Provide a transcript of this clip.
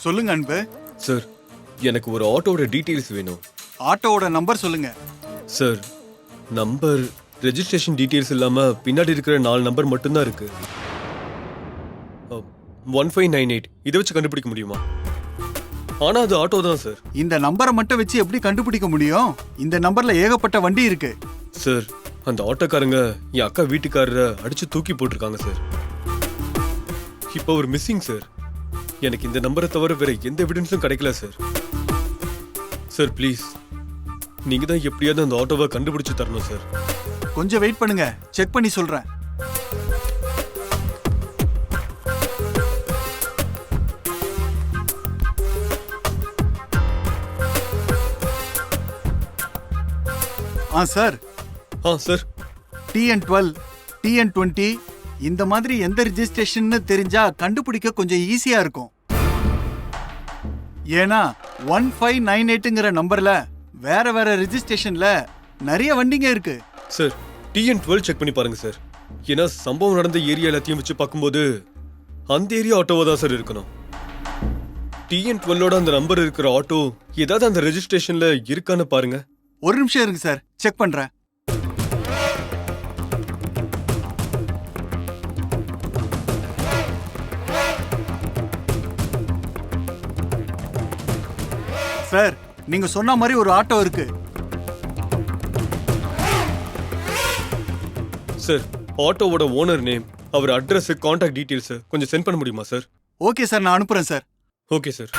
சொல்லுங்க அன்பு. சார், எனக்கு ஒரு ஆட்டோட டீடைல்ஸ் வேணும். ஆட்டோவோட நம்பர் சொல்லுங்க. சார், நம்பர் ரெஜிஸ்ட்ரேஷன் டீடைல்ஸ் இல்லாம பின்னாடி இருக்கிற 4 நம்பர் மட்டும்தான் இருக்கு. 1598 இதை வச்சு கண்டுபிடிக்க முடியுமா? ஆனா அது ஆட்டோ தான் சார். இந்த நம்பரை மட்டும் வச்சு எப்படி கண்டுபிடிக்க முடியும்? இந்த நம்பர்ல ஏகப்பட்ட வண்டி இருக்கு. சார், அந்த ஆட்டோக்காரங்க என் அக்கா வீட்டுக்காரரை அடிச்சு தூக்கி போட்டிருக்காங்க சார். இப்போ ஒரு மிஸ்ஸிங் சார். எனக்கு இந்த நம்பரை தவிர வேற எந்த எவிடன்ஸும் கிடைக்கல சார். சார் ப்ளீஸ், நீங்க தான் எப்படியாவது அந்த ஆட்டோவை கண்டுபிடிச்சு தரணும் சார். கொஞ்சம் வெயிட் பண்ணுங்க, செக் பண்ணி சொல்றேன். சார். சார், TN12, TN20 இந்த மாதிரி எந்த ரெஜிஸ்ட்ரேஷன் தெரிஞ்சா கண்டுபிடிக்க கொஞ்சம் ஈஸியா இருக்கும். ஏன்னா 1598ங்கிற நம்பர்ல வேற வேற ரெஜிஸ்ட்ரேஷன்ல நிறைய வண்டிங்க இருக்கு. சார், TN12 செக் பண்ணி பாருங்க சார். ஏன்னா சம்பவம் நடந்த ஏரியா எல்லாத்தையும் வச்சு பார்க்கும்போது அந்த ஏரியா ஆட்டோவா தான் சார் இருக்கணும். TN12ஓட அந்த நம்பர் இருக்கிற ஆட்டோ ஏதாவது அந்த ரெஜிஸ்ட்ரேஷன்ல இருக்கான்னு பாருங்க. ஒரு நிமிஷம் இருக்கு சார், செக் பண்றேன். சார், நீங்க சொன்ன மாதிரி ஒரு ஆட்டோ இருக்கு. சார், ஆட்டோவோட ஓனர் நேம், அவர் அட்ரஸ், கான்டாக்ட் டீடைல்ஸ் கொஞ்சம் சென்ட் பண்ண முடியுமா சார்? ஓகே சார், நான் அனுப்புறேன் சார். Okay sir.